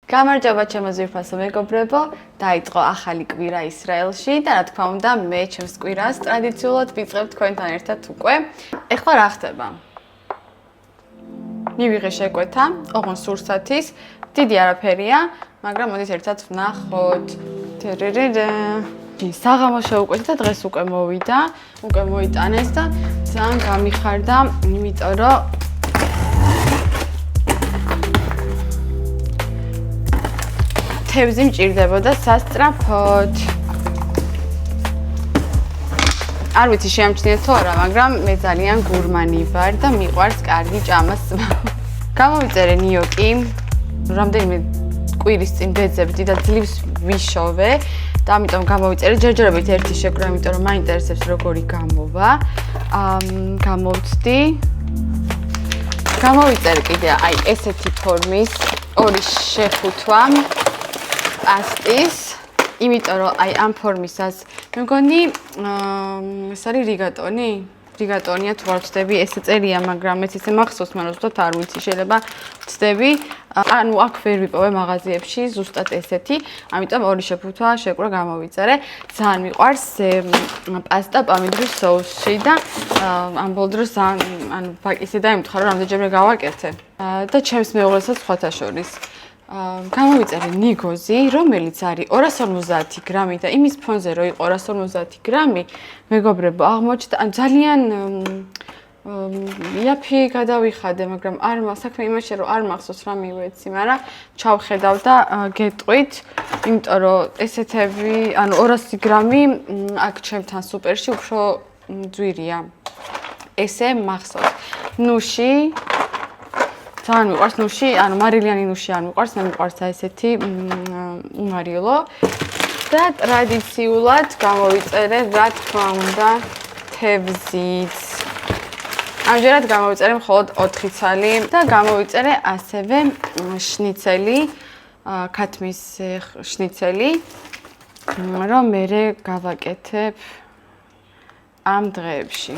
გამარჯობა ჩემო ძვირფასო მეგობრებო, დაიწყო ახალი კვირა ისრაელში და რა თქმა უნდა, მე ჩემს კვირას ტრადიციულად ვიწყებ თქვენთან ერთად უკვე. ეხლა რა ხდება? მივიღე შეკვეთა, ოღონდ სურსათის, დიდი არაფერია, მაგრამ მოდით ერთად ვნახოთ. საღამო შევკვეთა და დღეს უკვე მოვიდა, უკვე მოიტანეს და ძალიან გამიხარდა, იმიტომ რომ თევზი მჭირდებოდა სასწრაფოდ. არ ვიცი შეამჩნიეთ თუ არა, მაგრამ მე ძალიან გურმანი ვარ და მიყვარს კარგი ჭამას. გამოვიწერე ნიოკი. რამდენიმე კვირის წინ ვეძებდი და ძლივს ვიშოვე და ამიტომ გამოვიწერე ჯერჯერობით ერთი შეკრა, იმიტომ რომ მაინტერესებს როგორი გამოვა. გამოვცდი. გამოვიწერე კიდე აი ესეთი ფორმის ორი შეხუთვა. პასტის, იმიტომ რომ აი ამ ფორმისას მე მგონი ეს არის რიგატონია თუ არ ვცდები, ესე წერია, მაგრამ მეც ისე მახსოვს, მაგრამ ზუსტად არ ვიცი, შეიძლება ვცდები. ანუ აქ ვერ ვიპოვე მაღაზიებში ზუსტად ესეთი, ამიტომ ორი შეფუთვა შეკრა გამოვიწერე. ძალიან მიყვარს პასტა პომიდორის соуსში და ამ ბოლო დროს ანუ ბაკისე დაიმთხა რომ რამდენჯერმე გავაკეთე და ჩემს მეუღლესაც სხვათა შორის. გამოვიწერე ნიგოზი, რომელიც არის 250 გრამი და იმის ფონზე რომ იყო 250 გრამი, მეგობრებო, აღმოჩნდა ძალიან იაფი გადავიხადე, მაგრამ საქმე იმაშია რომ არ მახსოვს რა მივეცი, მაგრამ ჩავხედავ და გეტყვით, იმიტომ რომ ესეთები, ანუ 200 გრამი აქ ჩემთან სუპერში უფრო ძვირია. ესე მახსოვს. ნუში ძალიან მიყვარს ნუში, ანუ მარილიანი ნუში არ მიყვარს, მე მიყვარს ესეთი უმარიელო და ტრადიციულად გამოვიწერე, რა თქმა უნდა, თევზიც. ამჯერად გამოვიწერე მხოლოდ 4 ცალი და გამოვიწერე ასევე შნიცელი, ქათმის შნიცელი, რომ მე გავაკეთებ ამ დღეებში.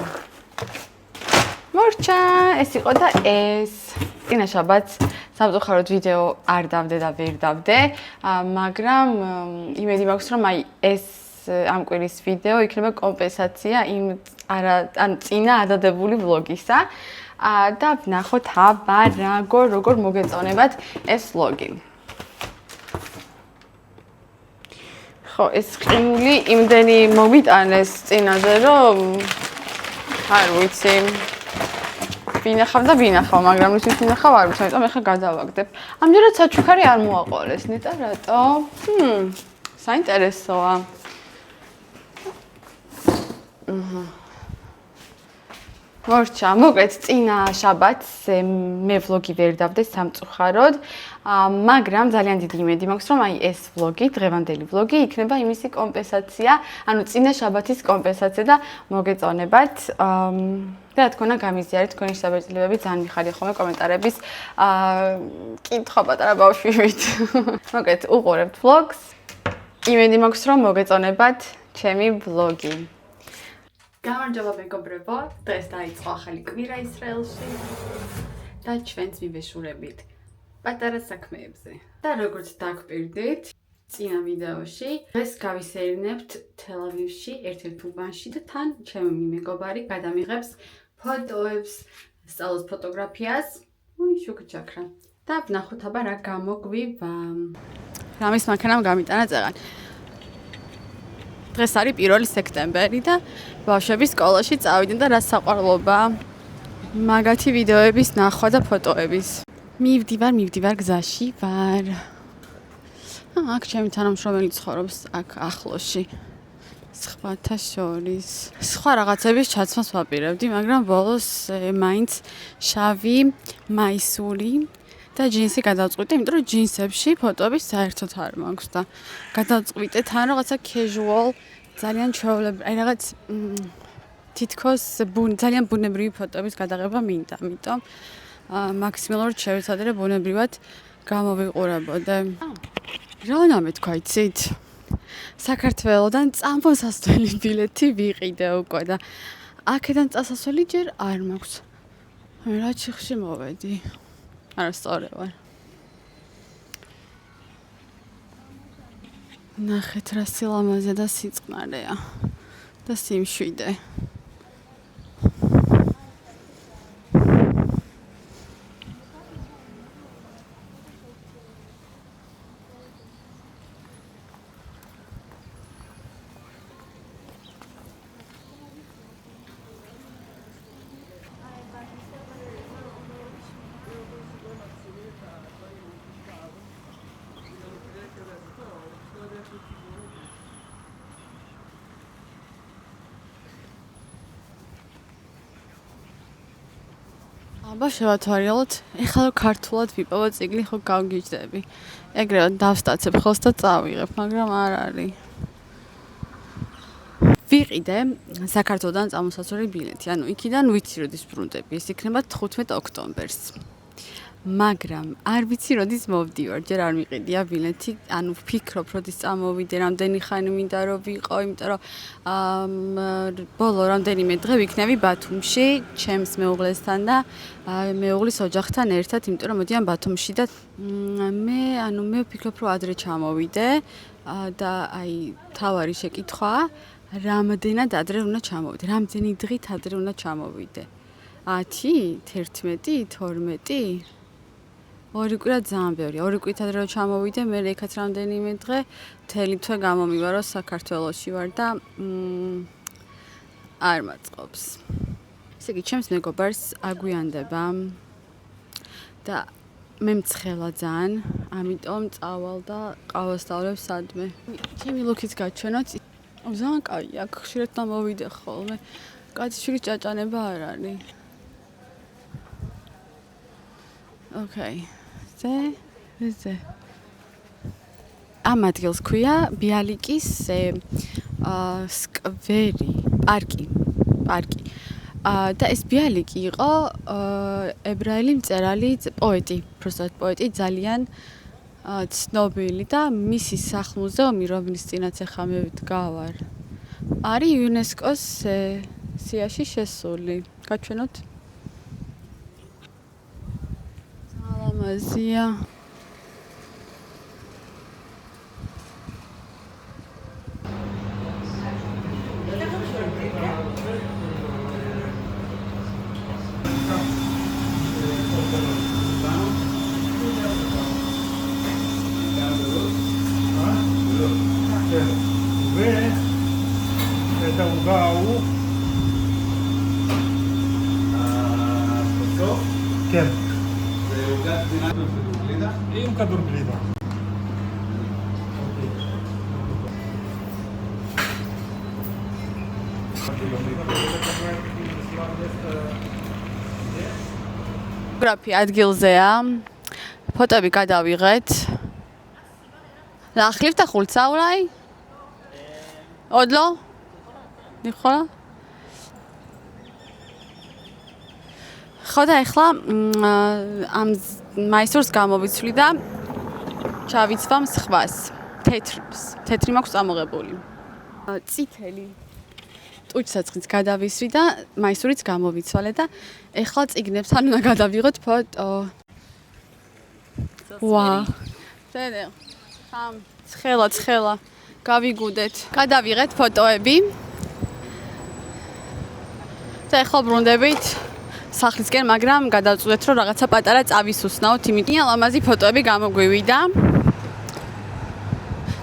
მორჩა, ეს იყო და ეს. წინა შაბათს სამწუხაროდ ვიდეო არ დავდე და ვერ დავდე, მაგრამ იმედი მაქვს რომ აი ეს ამ კვირის ვიდეო იქნება კომპენსაცია იმ ანუ წინა ადადებული ვლოგისა და ვნახოთ აბა როგორ მოგეწონებათ ეს ვლოგი. ხო, ეს ყინული იმდენი მომიტანეს წინაზე რომ არ ვიცი ვინახავ, მაგრამ ის ვინახავ არ ვიცი, ამიტომ ეხლა გადავაგდებ. ამჯერად საჩუქარი არ მოაყოლეს, ნეტა რატო? საინტერესოა. მორჩა, მოკლედ წინა შაბათს მე ვლოგი ვერ დავდე სამწუხაროდ, მაგრამ ძალიან დიდი იმედი მაქვს, რომ აი ეს ვლოგი, დღევანდელი ვლოგი იქნება იმისი კომპენსაცია, ანუ წინა შაბათის კომპენსაცია და მოგეწონებათ. და რა თქმა უნდა გამიზიარეთ თქვენი საბერძნებები, ძალიან მიხარია ხოლმე კომენტარების კითხვა პატარა ბავშვივით. მოკლედ უყურებთ ვლოგს. იმედი მაქვს, რომ მოგეწონებათ ჩემი ვლოგი. გამარჯობა მეგობრებო, დღეს დაიწყო ახალი კვირა ისრაელში და ჩვენც მივეშურებით პატარა საქმეებზე. და როგორც დაგპირდით წინა ვიდეოში, დღეს გავისეირნებთ თელ-ავივში, ერთ-ერთ უბანში და თან ჩემი მეგობარი გადამიღებს ფოტოებს, სწავლობს ფოტოგრაფიას, შუქჩაქრა. და ვნახოთ აბა რა გამოგვივა. რამის მანქანამ გამიტანა წეღან. დღეს არის 1 სექტემბერი და ბავშვები სკოლაში წავიდნენ და რა საყვარლობა. მაგათი ვიდეოების ნახვა და ფოტოების. მივდივარ გზაში ვარ. აქ ჩემი თანამშრომელი ცხოვრობს აქ ახლოში. სხვათა შორის. სხვა რაღაცების ჩაცმას ვაპირებდი, მაგრამ ბოლოს მაინც შავი, მაისური და ჯინსი გადავწყვიტე, იმიტომ რომ ჯინსებში ფოტოების საერთოდ არ მაქვს და გადავწყვიტე თან რაღაცა casual, ძალიან ჩვეულებრივი, აი რაღაც თითქოს ძალიან ბუნებრივი ფოტოების გადაღება მინდა, ამიტომ მაქსიმალურად შევეცადე ბუნებრივად გამოვიყურებოდე. რა ნამეთქვა იცით? საქართველოდან წამოსასვლელი ბილეთი ვიყიდე უკვე და აქედან წასასვლელი ჯერ არ მაქვს. რა ჩიხში მოვედი? არასწორი ვარ. ნახეთ რა სილამაზე და სიწყნარეა და სიმშვიდე. აბა შევათვალოთ, ეხლა ქართულად ვიპოვო წიგნი ხო გავგიჟდები. ეგრევე დავსტაცებ ხელს და წავიღებ, მაგრამ არ არის. ვიყიდე საქართველოდან წამოსაცური ბილეთი, ანუ იქიდან ვიცი როდის ბრუნდები, ეს იქნება 15 ოქტომბერს. მაგრამ არ ვიცი როდის მოვდივარ, ჯერ არ მიყიდია ბილეთი, ანუ ვფიქრობ როდის წამოვიდე, რამდენი ხანი მინდა რომ ვიყო, იმიტომ რომ ბოლო რამდენიმე დღე ვიქნები ბათუმში, ჩემს მეუღლესთან და მეუღლის ოჯახთან ერთად, იმიტომ რომ მოდიან ბათუმში და მე ვფიქრობ რომ ადრე ჩამოვიდე და აი თავარი შეკითხვა, რამდენად ადრე უნდა ჩამოვიდე, რამდენი დღით ადრე უნდა ჩამოვიდე. 10, 11, 12 ორი კვირა ძალიან ბევრია. ორი კვირით ადრე ჩამოვიდე, მე ეკაც რამდენიმე დღე, მთელი თვე გამომივარო საქართველოში ვარ და არ მაწყობს. ესე იგი, ჩემს მეგობარს აგვიანდება და მე მცხელა ძალიან, ამიტომ წავალ და ყავასწავლებ სადმე. ჩემი ლუქიც გაჩვენოთ. ძალიან კაია, აქ ხშირად მოვიდე ხოლმე. კაციშვილის ჭაჭანება არ არის. Okay. ზე. ამ ადგილს ქვია ბიალიკის სკვერი, პარკი. და ეს ბიალიკი იყო ებრაელი მწერალი, პოეტი, პროსტად პოეტი, ძალიან ცნობილი და მისი სახლ-მუზეუმი, რომლის წინაც ახლა მე ვდგავარ, არის იუნესკოს სიაში შესული. გაჩვენოთ? მაზია. Это угау. כן. עם כדור גלידה. ფოტოგრაფი ადგილზეა. ფოტოები გადავიღეთ. ნახლიft და ხულცა ულაი? ოდლო? ნიხოლა? ხო და ეხლა ამ მაისურს გამოვიცვლი და ჩავიცვამ სხვას. თეთრი მაქვს წამოღებული. წითელი ტუჩსაცხიც გადავისვრი და მაისურიც გამოვიცვალე და ეხლა წიგნებს ან უნდა გადავიღოთ ფოტო. ვა. დედა. ხამ ცხელა გავიგუდეთ. გადავიღეთ ფოტოები. და ეხლა ბრუნდებით სახლისკენ, მაგრამ გადავწყვეტ რომ რაღაცა პატარა წავისუსნაოთ, იმიტომ ლამაზი ფოტოები გამოგვივიდა.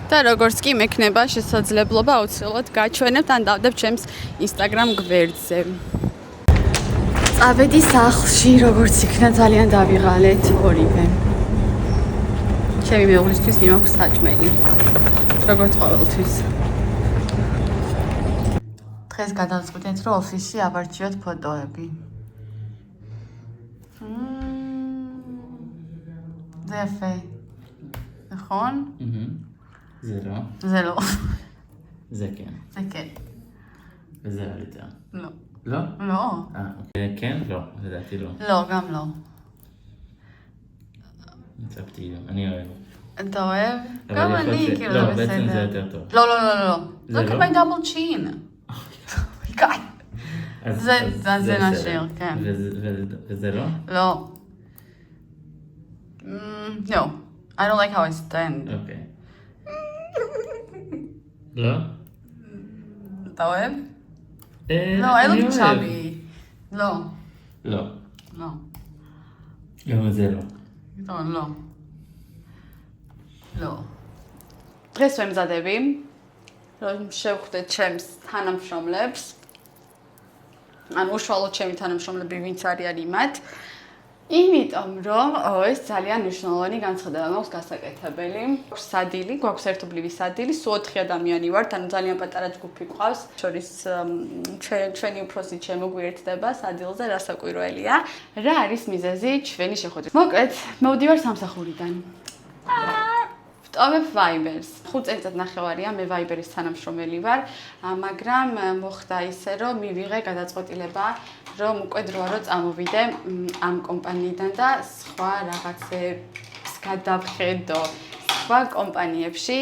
და როგორც კი მექნება შესაძლებლობა, აუცილებლად გაჩვენებთ ან დავდებ ჩემს Instagram გვერდზე. წავედი სახლში, როგორც იქნა ძალიან დავიღალეთ ორივე. ჩემი მეუღლისთვის მიმაქვს საჭმელი. როგორც ყოველთვის. დღეს გადავწყვეტეთ რომ ოფისში ავარჩიოთ ფოტოები. Zefe. נכון? זה לא. זה לא. זה כן. זה כן. וזה לא יותר. לא. לא? לא. כן? לא, לדעתי לא. לא, גם לא. מצפתי, אני אוהב. אתה אוהב? גם אני, כאילו, זה לא, בסדר. בעצם זה יותר טוב. לא, לא, לא, לא. זה Look at לא? my double chin. God. זה נשאיר, כן. וזה לא? לא. No. I don't like how I stand. אוקיי. לא? אתה אוהב? לא, אני אין לו אוהב. צ'אבי. לא. לא. לא. גם זה לא. טוב, לא. לא. დღეს ვემზადები, რომ შევხვდეთ ჩემს თანამშრომლებს. ანუ უშუალოდ ჩემი თანამშრომლები ვინც არიან მათ. იმიტომ რომ ეს ძალიან მნიშვნელოვანი განცხადება მაქვს გასაკეთებელი. სადილი, გვაქვს ერთობლივი სადილი, სულ 4 ადამიანი ვართ, ანუ ძალიან პატარა ჯგუფი ყავს. შორის ჩვენი უფროსი შემოგვიერთდება სადილზე, რასაკვირველია. რა არის მიზეზი ჩვენი შეხვედრის? მოკლედ, მოვდივარ სამსახურიდან. ვტოვებ Viber-ს. 5 წელიწადნახევარია მე Viber-ის თანამშრომელი ვარ, მაგრამ მოხდა ისე, რომ მივიღე გადაწყვეტილება, რომ უკვე დროა რომ წამოვიდე ამ კომპანიიდან და სხვა რაღაცებს გადავხედო სხვა კომპანიებში.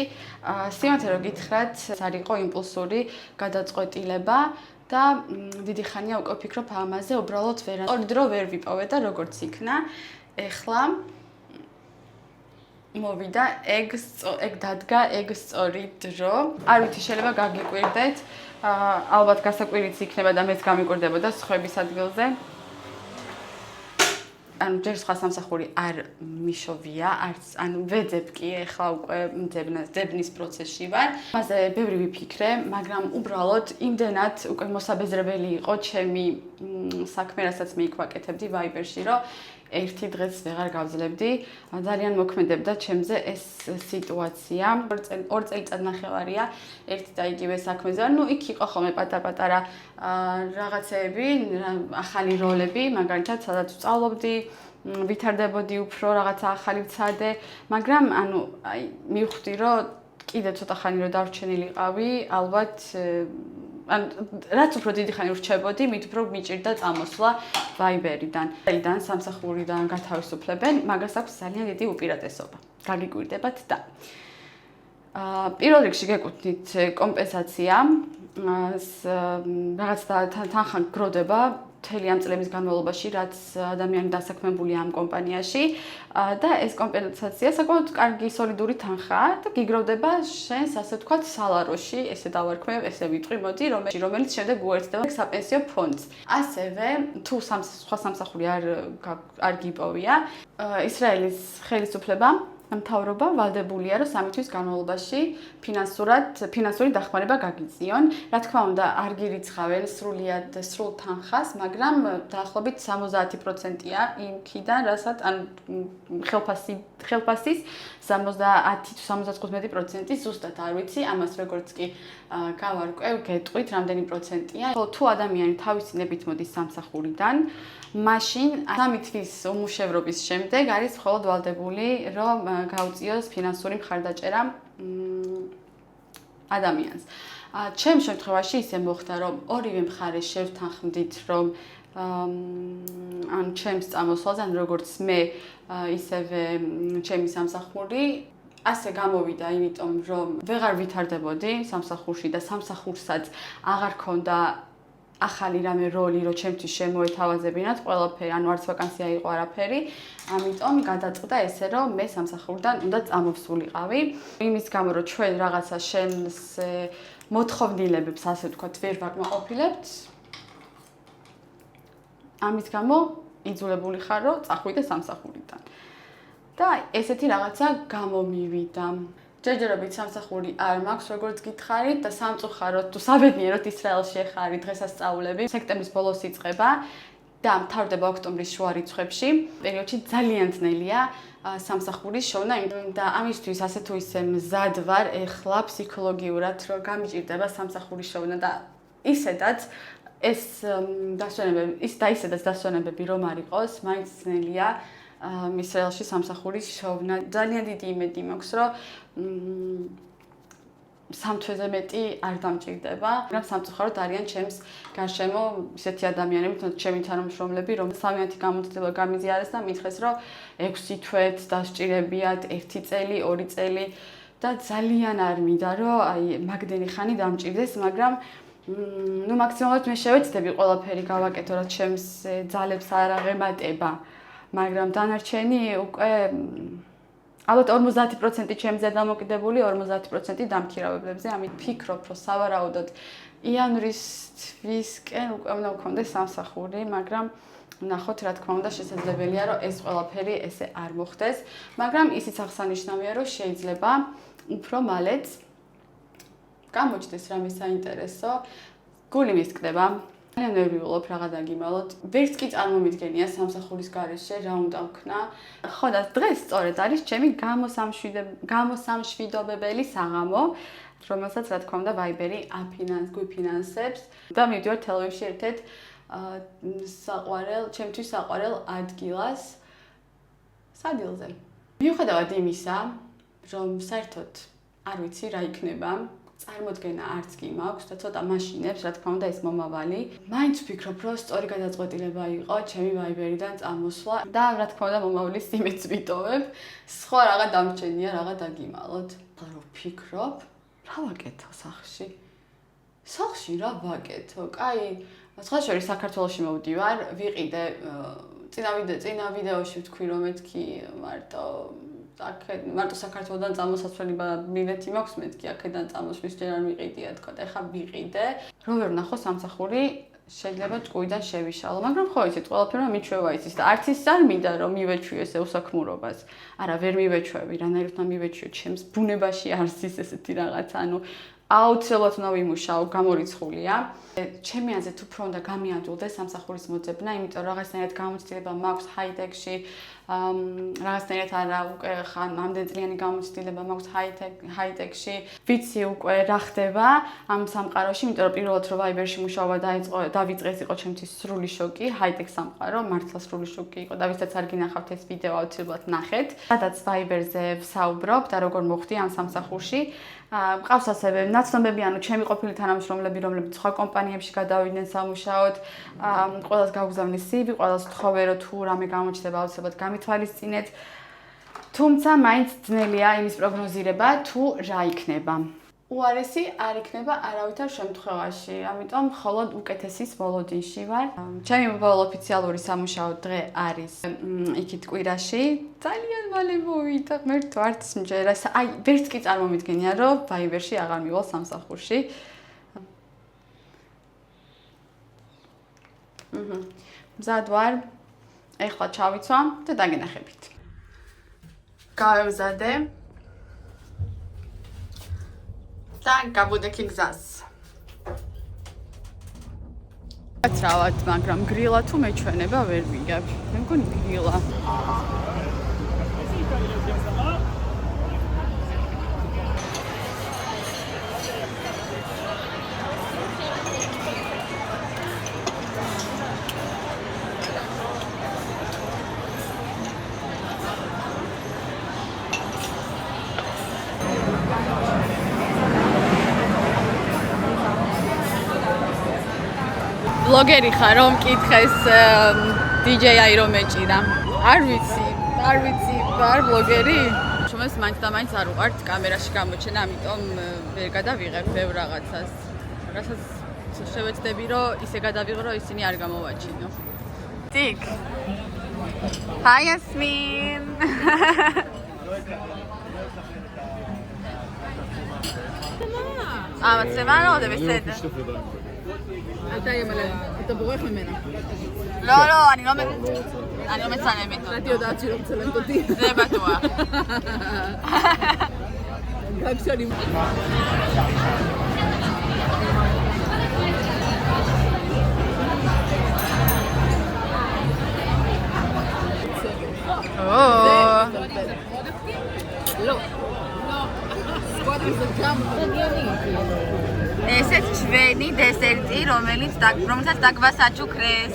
სიმართლე რომ გითხრათ, არ იყო იმპულსური გადაწყვეტილება და დიდი ხანია უკვე ვფიქრობ ამაზე, უბრალოდ ორი დრო ვერ ვიპოვე და როგორც იქნა, ეხლა მოვიდა ეგ დადგა ეგ სწორი დრო. არ ვიცი, შეიძლება გაგიკვირდეთ. ალბათ გასაკვირიც იქნება და მეც გამიკვირდებოდა სხვების ადგილზე. ანუ ჯერ სხვა სამსახური არ მიშოვია, არც ანუ ვეძებ კი, ეხლა უკვე ძებნის პროცესში ვარ. ამაზე ბევრი ვიფიქრე, მაგრამ უბრალოდ იმდენად უკვე მოსაბეზრებელი იყო ჩემი საქმე, რასაც მე იქ ვაკეთებდი Viber-ში, რომ ერთი დღეს ვეღარ გავძლებდი. ძალიან მოქმედებდა ჩემზე ეს სიტუაცია. 2 წელიწადნახევარია ერთი და იგივე საქმეზე. ანუ იქ იყო ხოლმე პატარ-პატარა რაღაცეები, ახალი როლები, მაგალითად, სადაც ვსწავლობდი, ვითარდებოდი უფრო, რაღაცა ახალი ვცადე, მაგრამ ანუ აი მივხვდი, რომ კიდე ცოტა ხანი რომ დარჩენილიყავი, ალბათ ან რაც უფრო დიდი ხანი ვრჩებოდი, მით უფრო მიჭირდა წამოსვლა Viber-იდან. Viber-იდან სამსახურიდან გათავისუფლებენ, მაგას აქვს ძალიან დიდი უპირატესობა. გაგიკვირდებათ და პირველ რიგში გეკუთვნით კომპენსაცია, რაღაც თანხა გროდება მთელი ამ წლების განმავლობაში, რაც ადამიანი დასაქმებულია ამ კომპანიაში და ეს კომპენსაცია საკმაოდ კარგი სოლიდური თანხაა და გიგროვდება შენს, ასე ვთქვათ, სალაროში, ესე დავარქმევ, ესე ვიტყვი, მოდი, რომელიც შემდეგ უერთდება საპენსიო ფონდს. ასევე, თუ სხვა სამსახური არ გიპოვია, ისრაელის ხელისუფლება მთავრობა ვალდებულია, რომ 3 თვის განმავლობაში ფინანსური დახმარება გაგიწიონ. რა თქმა უნდა, არ გირიცხავენ სრულ თანხას, მაგრამ დაახლოებით 70%-ია იმქიდან, რასაც ან ხელფასის 70-75% ზუსტად არ ვიცი, ამას როგორც კი გავარკვევ, გეტყვით, რამდენი პროცენტია. თუ ადამიანი თავისი ნებით მოდის სამსახურიდან, მაშინ 3 თვის უმუშევრობის შემდეგ არის მხოლოდ ვალდებული, რომ გაუწიოს ფინანსური მხარდაჭერა ადამიანს. ჩემ შემთხვევაში ისე მოხდა, რომ ორივე მხარე შევთანხმდით, რომ ან ჩემს წამოსვლაზე, ან როგორც მე, ისევე ჩემი სამსახური ასე გამოვიდა, იმიტომ რომ ვეღარ ვითარდებოდი სამსახურში და სამსახურსაც აღარ ქონდა ახალი რამე როლი, რომ ჩემთვის შემოეთავაზებინათ ყველაფერი, ანუ არც ვაკანსია იყო არაფერი, ამიტომ გადაწყდა ესე, რომ მე სამსახურიდან უნდა წამოვსულიყავი. იმის გამო, რომ ჩვენ რაღაცა შენს მოთხოვნილებებს, ასე ვთქვათ, ვერ ვაკმაყოფილებთ. ამის გამო იძულებული ხარ, რომ წახვიდე სამსახურიდან. და ესეთი რაღაცა გამომივიდა. ჯერჯერობით სამსახური არ მაქვს, როგორც გითხარით და სამწუხაროდ თუ საბედნიეროდ ისრაელში ხარი დღესასწაულები სექტემბრის ბოლოს იწყება და მთავრდება ოქტომბრის შუა რიცხვებში. პერიოდში ძალიან ძნელია სამსახურის შოვნა და ამისთვის ასე თუ ისე მზად ვარ ეხლა ფსიქოლოგიურად, რომ გამიჭირდება სამსახურის შოვნა და ისედაც ეს დასვენებები რომ არ იყოს, მაინც ძნელია ისრაელში სამსახურის შოვნა. ძალიან დიდი იმედი მაქვს, რომ 3 თვეზე მეტი არ დამჭირდება, მაგრამ სამწუხაროდ არიან ჩემს გარშემო ისეთი ადამიანები, ჩემი თანამშრომლები, რომ 3 გამოცდილება გამიზიარეს და მითხრეს, რომ 6 თვეც დასჭირებიათ, 1 წელი, 2 წელი და ძალიან არ მინდა, რომ აი მაგდენი ხანი დამჭირდეს, მაგრამ მაქსიმალურად მე შევეცდები ყველაფერი გავაკეთო, რაც ჩემს ძალებს არ აღემატება. მაგრამ დანარჩენი უკვე ალბათ 50% ჩემზე დამოკიდებული, 50% დამქირავებლებზე, ამით ფიქრობ, რომ სავარაუდოდ იანვრისთვისკენ უკვე უნდა მქონდეს სამსახური, მაგრამ ნახოთ, რა თქმა უნდა, შესაძლებელია, რომ ეს ყველაფერი ესე არ მოხდეს, მაგრამ ისიც აღსანიშნავია, რომ შეიძლება უფრო მალეც გამოჩნდეს რამე საინტერესო, გული მისკდება. ძალიან ნერვიულობ რაღა დაგიმალოთ. ვერც კი წარმომიდგენია სამსახურის გარეშე რა უნდა ვქნა. ხო და დღეს სწორედ არის ჩემი გამოსამშვიდობებელი საღამო, რომელსაც რა თქმა უნდა Viber-ი გვიფინანსებს და მივდივარ თელავივში ერთ-ერთ ჩემთვის საყვარელ ადგილას სადილზე. მიუხედავად იმისა, რომ საერთოდ არ ვიცი რა იქნება, წარმოდგენა არც კი მაქვს და ცოტა მაშინებს, რა თქმა უნდა, ეს მომავალი. მაინც ვფიქრობ, რომ სწორი გადაწყვეტილება იყო ჩემი Viber-დან წამოსვლა და რა თქმა უნდა, მომავლის იმედს ვიტოვებ. სხვა რაღა დამრჩენია, რაღა დაგიმალოთ. რო ვფიქრობ, რა ვაკეთო სახლში? სახლში რა ვაკეთო? კაი, სხვა შორის საქართველოში მოვდივარ, ვიყიდე წინა ვიდეოში ვთქვი, რომ მეთქი მარტო საქართველოდან წამოსაცვლელება ბილეთი მაქვს, მეთქი აქედან წამოსვლის ჯერ არ ვიყიდია, თქო და ეხა ვიყიდე. რო ვერ ვნახო სამსახური, შეიძლება ჭკუიდან შევიშალო, მაგრამ ხო იცით, ყველაფერმა მიჩვევა იცის და არც ის არ მინდა რომ მივეჩვიო ესე უსაქმურობას. არა, ვერ მივეჩვევი, რანაირად უნდა მივეჩვიო, ჩემს ბუნებაში არის ის ესეთი რაღაც, ანუ აუცილებლად უნდა ვიმუშაო, გამორიცხულია. ჩემი აზრით უფრო უნდა გამიადვილდეს სამსახურის მოძებნა, იმიტომ რომ რაღაცნაირად გამოცდილება მაქვს ჰაი-ტექში, რაღაცნაირად არა უკვე ამდენ წლიანი გამოცდილება მაქვს ჰაი-ტექში. ვიცი უკვე რა ხდება ამ სამყაროში, იმიტომ რომ პირველად რომ Viber-ში მუშაობა დავიწყეს იყო ჩემთვის სრული შოკი, ჰაი-ტექ სამყარო, მართლა სრული შოკი იყო და ვისაც არ გინახავთ ეს ვიდეო აუცილებლად ნახეთ. სადაც Viber-ზე ვსაუბრობ და როგორ მოხდი ამ სამსახურში. მყავს ასევე ნაცნობები, ანუ ჩემი ყოფილი თანამშრომლები, რომლებიც სხვა კომპანიებში გადავიდნენ სამუშაოდ, ყველას გავგზავნეს CV, ყველას ვთხოვე, რომ თუ რამე გამოჩნდება, აუცილებლად გამითვალისწინეთ. თუმცა მაინც ძნელია იმის პროგნოზირება, თუ რა იქნება. უარესი არ იქნება არავითარ შემთხვევაში, ამიტომ მხოლოდ უკეთესის მოლოდინში ვარ. ჩემი ბოლო ოფიციალური სამუშაო დღე არის იქით კვირაში. ძალიან მალე მოვიდა, ღმერთო, არც მჯერა. აი, ვერც კი წარმომიდგენია, რომ Viber-ში აღარ მივალ სამსახურში. მზად ვარ. ეხლა ჩავიცვა და დაგენახებით. გავემზადე. და გავუდექი გზას. აცრავად, მაგრამ გრილა თუ მეჩვენება ვერ ვიგებ. მე მგონი გრილა. ბლოგერი ხარ, რომ მკითხეს DJ-აი რომ ეჭირა. არ ვიცი, ვარ ბლოგერი. ჩემს მაინც და მაინც არ უყართ კამერაში გამოჩენა, ამიტომ ვერ გადავიღებ ბევრ რაღაცას. რასაც შევეცდები, რომ ისე გადავიღო, რომ ისინი არ გამოვაჩინო. Tik. Hi Yasmin. מצלמה לא, זה בסדר. אתה ימלא, אתה בורח ממנה. לא, אני לא מצלמת. את יודעת שהיא לא מצלמת אותי. זה בטוח. גם כשאני... לא. סקואטים זה גם רגיוני. ესეც ჩვენი დესერტი, რომელსაც დაგვას აჩუქრეს.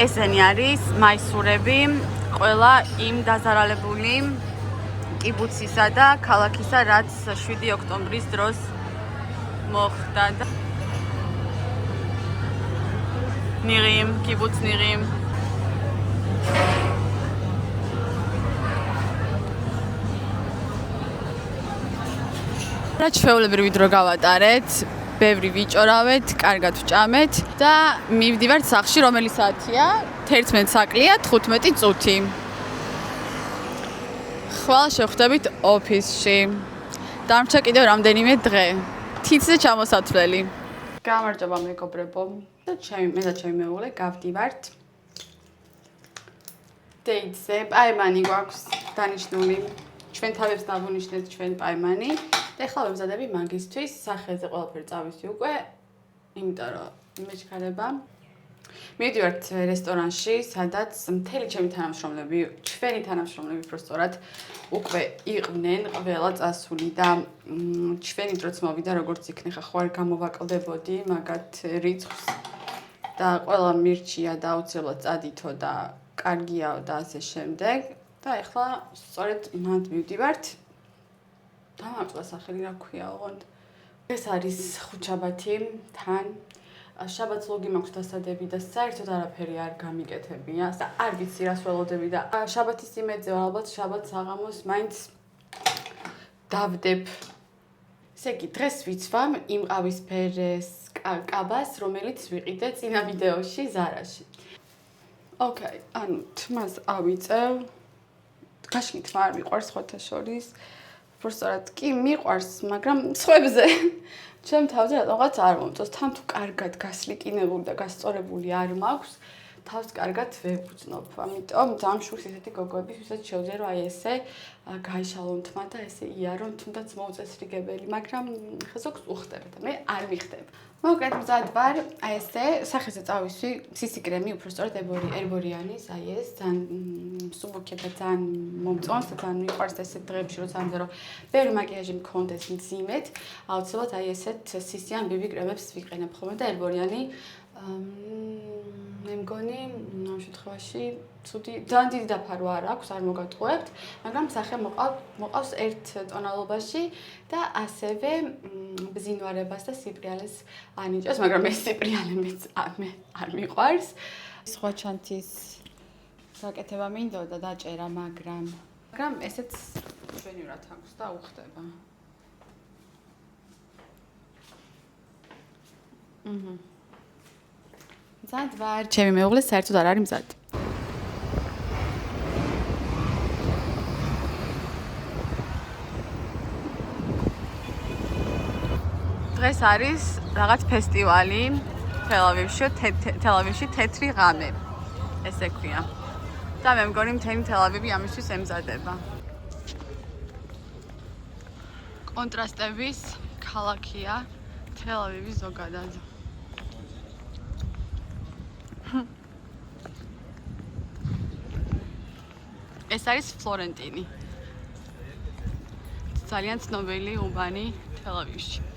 ესენი არის მაისურები, ყველა იმ დაზარალებული კიბუცისა და ქალაქისა, რაც 7 ოქტომბრის დროს მოხდა და ნიღიმ, კიბუც ნიღიმ. რა ჩვეულებრივი დრო გავატარეთ, ბევრი ვიჭორავეთ, კარგად ვჭამეთ და მივდივართ სახლში, რომელი საათია? 11 საკლია 15 წუთი. ხვალ შევხვდებით ოფისში. დამრჩა კიდევ რამდენიმე დღე. თითზე ჩამოსათვლელი. გამარჯობა მეგობრებო. მე და ჩემი მეუღლე გავდივართ დეიტზე. პაემანი გვაქვს დანიშნული. ჩვენ თავებს დავუნიშნეთ ჩვენ პაემანი. და ახლა ვემზადები მაგისთვის, სახელზე ყველაფერი წავისი უკვე, იმიტომ რომ იმეჩქარება. მივდივართ რესტორანში, სადაც მთელი ჩემი თანამშრომლები, ჩვენი თანამშრომლები პროსტორად უკვე იყვნენ ყველა წასული და ჩვენი დროც მოვიდა, როგორც იქნეხა ხوار გამოვაკლდებოდი მაგათ რიცხვს და ყველა მირჩია და აუცილებლად წადითო და კარგიაო და ასე შემდეგ და ახლა სწორედ მანდ მივდივართ. დამამწყდა სახელი რა ქვია ოღონდ. ეს არის ხუთშაბათი თან. შაბათს ლოგი მაქვს დასადები და საერთოდ არაფერი არ გამიკეთებია. არ ვიცი რას ველოდები და შაბათის იმედზე ალბათ შაბათს აღამოს მაინც დავდებ. ესე იგი დღეს ვიცვამ იმ ყავისფერეს კაბას, რომელიც ვიყიდე წინა ვიდეოში ზარაში. ოკეი, ანუ თმას ავიწევ. გაშინი თმა არ მიყვარს ხოთა შორის. პროსტორად კი მიყვარს, მაგრამ სხვებზე. ჩემ თავზე რატომღაც არ მომწონს. თან თუ კარგად გასლიკინებული და გასწორებული არ მაქვს, თავს კარგად ვეფუძნობ. ამიტომ დამშურს ესეთი გოგოების, ვისაც შეუძლია რომ აი ესე გაიშალონ თმა და ესე იარონ, თუნდაც მოუწესრიგებელი, მაგრამ ხა ზოგს უხდება და მე არ მიხდება. მოკლედ მზად ვარ, აი ესე სახეზე წავისვი, სისი კრემი უბრალოდ ერბორიანის, აი ეს ძალიან მსუბუქია და ძალიან მომწონს და ძალიან მიყვარს ესე დღეებში, როცა ამბობ რომ ბევრი მაკიაჟი მქონდეს მძიმედ, აუცილებლად აი ესეთ სისიან ბიბი კრემებს ვიყენებ ხოლმე და ერბორიანი მე მგონი ამ შემთხვევაში ძალიან დიდი დაფარო არ აქვს, არ მოგატყუებთ, მაგრამ სახე მოყავს ერთ ტონალობაში და ასევე ბზინვარებას და სიპრიალეს ანიჭოს, მაგრამ ეს სიპრიალე მეც არ მიყვარს. სხვა ჩანთის გაკეთება მინდოდა დაჭერა, მაგრამ ესეც ჩვენივრად აქვს და უხდება. მზად ვარ, ჩემი მეუღლე საერთოდ არ არის მზად. დღეს არის რაღაც ფესტივალი თელ-ავივში თეთრი ღამე. ესე ქვია. და მე მგონი მთელი თელ-ავივი ამისთვის ემზადება. კონტრასტების ქალაქია თელ-ავივი ზოგადად. ეს არის ფლორენტინი. ძალიან ცნობილი უბანი თელ-ავივში.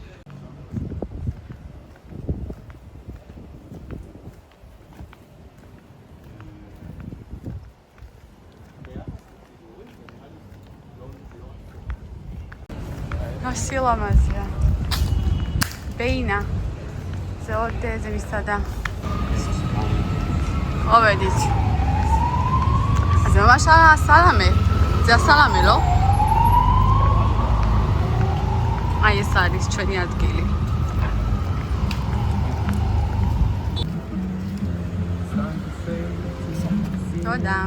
სილამაზია. ბეინა. ზეორდეზე მისადა. ოვედით. ზემაშა სალამე. ზასალამე რო. აი ეს არის ჩვენი ადგილი. თოდა.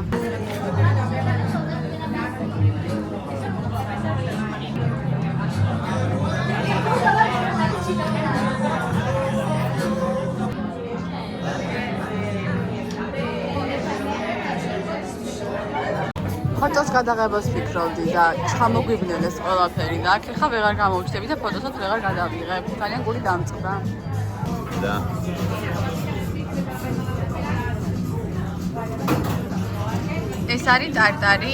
ფოტოს გადაღებას ვფიქრობდი და ჩამოგვიბნელეს ყველაფერი და აქ ხა ვეღარ გამოვჩდები და ფოტოსაც ვეღარ გადავიღებ. ძალიან გული დამწყდა. და ეს არის ტარტარი.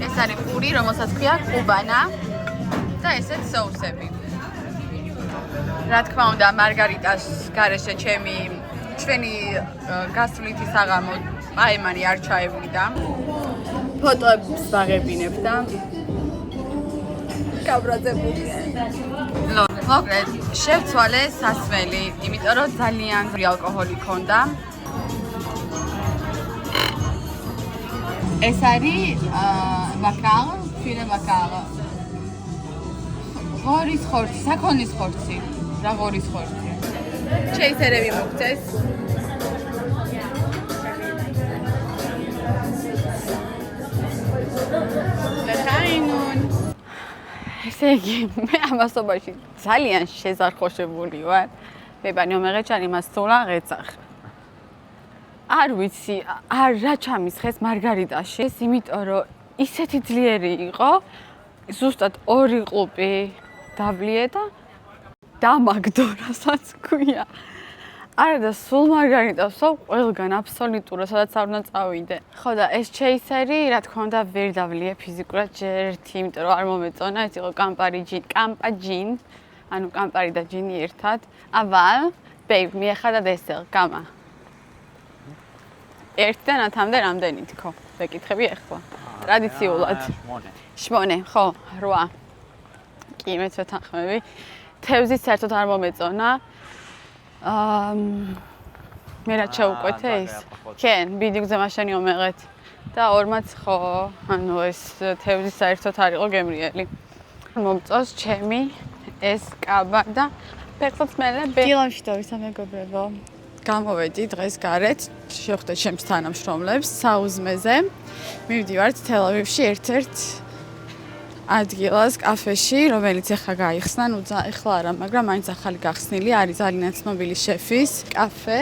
ეს არის პური, რომელსაც ქვია კუბანა და ესეც соуსები. რა თქმა უნდა, მარგარიტას გარეშე ჩვენი გასვლითი საღამო პაემანი არ ჩაევიდა. ფოტოებს ვაღებინებ და გაბრაზებულია. მოკლედ, შევცვალე სასმელი, იმიტომ რომ ძალიან ალკოჰოლი ქონდა. ეს არის ბაკალ, ფილე ბაკალ. ღორის ხორცი, საქონლის ხორცი. რა ღორის ხორცი? ჩეისერები მოგწეს. ლეხაინուն. ესე იგი, მე ამასობაში ძალიან შეზარხოშებული ვარ. მებანი ომეღეჭარი მას თულა ღეცახ. არ ვიცი, არ რა ჩამისხეს მარგარიტაში, იმიტომ რომ ისეთი ძლიერი იყო, ზუსტად 2 ყლუპი დავლიე და დამაგდო, რასაც ქვია. არა და სულ მარგარიტას ვსვამ ყველგან აბსოლუტურად, სადაც არ უნდა წავიდე. ხო და ეს ჩეისერი, რა თქმა უნდა, ვერ დავლიე ფიზიკურად ჯერ ერთი, იმიტომ რომ არ მომეწონა, ეს იყო კამპარი ჯინ, ანუ კამპარი და ჯინი ერთად. ავალ, ბეიბ, მიეხადა დესერ, გამა. ერთიდან 10-მდე რამდენი თქო? ვეკითხები ახლა. ტრადიციულად. 8, ხო, 8. კი, მეც ვეთანხმები. თევზის საერთოდ არ მომეწონა. მე რა ჩაუკვეთე ის? კენ, ბიდიგზე მაშენი ომეღეთ. და ორმაც ხო, ანუ ეს თევზის საერთოდ არ იყო გემრიელი. მომწონს ჩემი ეს კაბა და ფეხსაცმელები. დილამშვიდობისა მეგობრებო. გამოვედი დღეს გარეთ, შევხვდეთ ჩემს თანამშრომლებს საუზმეზე. მივდივართ თელ-ავივში ერთ-ერთ ადგილას, კაფეში, რომელიც ახლა გაიხსნა, ნუ ახლა არა, მაგრამ მაინც ახალი გახსნილი არის ძალიან ცნობილი შეფის კაფე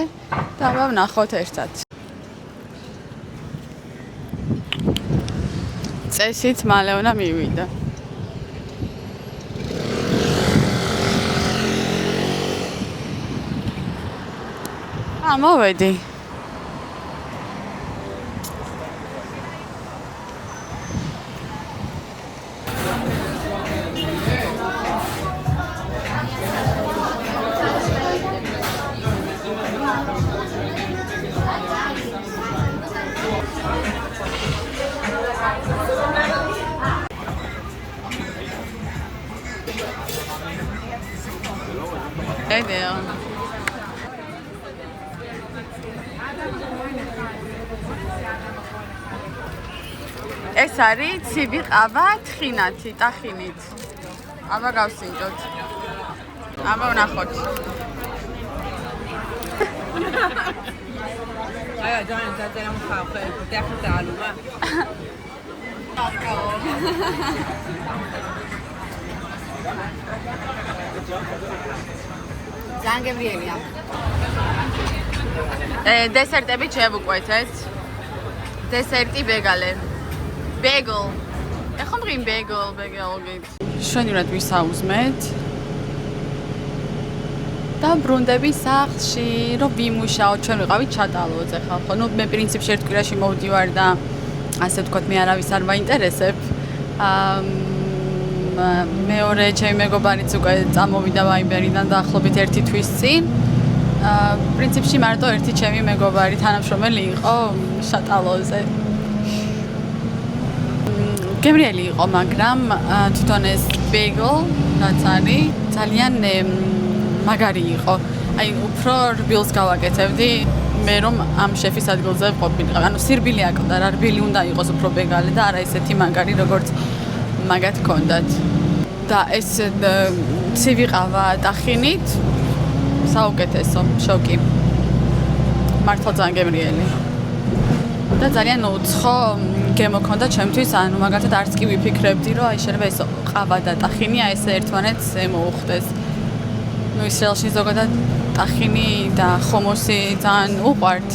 და აბა ვნახოთ ერთად. წესით მალე უნდა მივიდე. მოვედი. Hey there. ეს არის ცივი ყავა თხინათი, ტახინით. აბა გავსინჯოთ. აბა ვნახოთ. აი, ძალიან მოხალხე, დახტა ალუმა. ძალიან გემრიელია. დესერტები შევუკვეთეთ. დესერტი ბეგალე. Bagel. איך אומרים bagel? შვენივრად ვისაუზმეთ. და ბრუნდები სახლში, რომ ვიმუშაოთ, ჩვენ ვიყავით ჩატალოზე ხალხო. ნუ მე პრინციპში ერთ კვირაში მოვდივარ და ასე ვთქვათ, მე არავის არ მაინტერესებ. მეორე ჩემი მეგობარიც უკვე წამოვიდა ვაიბერიდან დაახლოებით 1 თვის წინ. პრინციპში მარტო ერთი ჩემი მეგობარი თანამშრომელი იყო შატალოზე. გემრიელი იყო, მაგრამ თვითონ ეს bagel რაც არის ძალიან მაგარი იყო. აი, უფრო რბილს გავაკეთებდი, მე რომ ამ შეფის ადგილზე ყოფილიყავ. ანუ სირბილი აკლდა, რა რბილი უნდა იყოს უფრო ბეგალე და არა ესეთი მაგარი, როგორც მაგათ ჰქონდათ. და ეს ცივი ყავა ტახინით საუკეთესო, შოკი. მართლა ძალიან გემრიელი. და ძალიან უცხო გემოქონდა ჩემთვის, ანუ მაგალითად არც კი ვიფიქრებდი, რომ აი შეიძლება ეს ყავა და ტახინი აი ესე ერთმანეთს ემოუხდეს. ნუ ისრაელში ზოგადად ტახინი და ხუმუსი ძალიან უყვართ.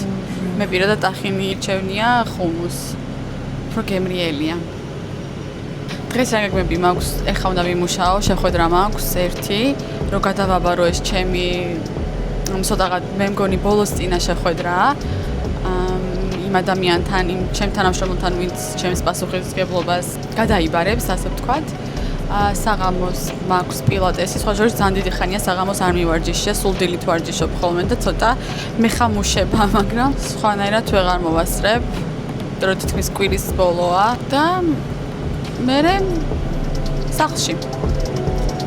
მე პირადად ტახინი ირჩევნია ხუმუსს. უფრო გემრიელია. დღეს რა გეგმები მაქვს? ეხლა უნდა ვიმუშაო, შეხვედრა მაქვს ერთი, რომ გადავაბარო ეს ჩემი ცოტაღად მე მგონი ბოლოს წინა შეხვედრაა. იმ ადამიანთან, იმ ჩემ თანამშრომელთან, ვინც ჩემს პასუხისმგებლობას გადაიბარებს, ასე ვთქვათ. საღამოს მაქვს პილატესი, სხვა შორის ძალიან დიდი ხანია საღამოს არ მივარჯიშე, სულ დილით ვარჯიშობ ხოლმე და ცოტა მეხამუშება, მაგრამ სხვანაირად ვეღარ მოვასწრებ, რომ თითქმის კვირის ბოლოა და მერე სახლში.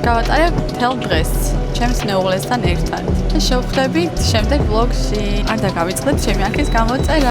გავატარებ მთელ დღეს ჩემს მეუღლესთან ერთად. და შევხვდებით შემდეგ ვლოგში. არ დაგავიწყდეთ ჩემი არქის გამოწერა.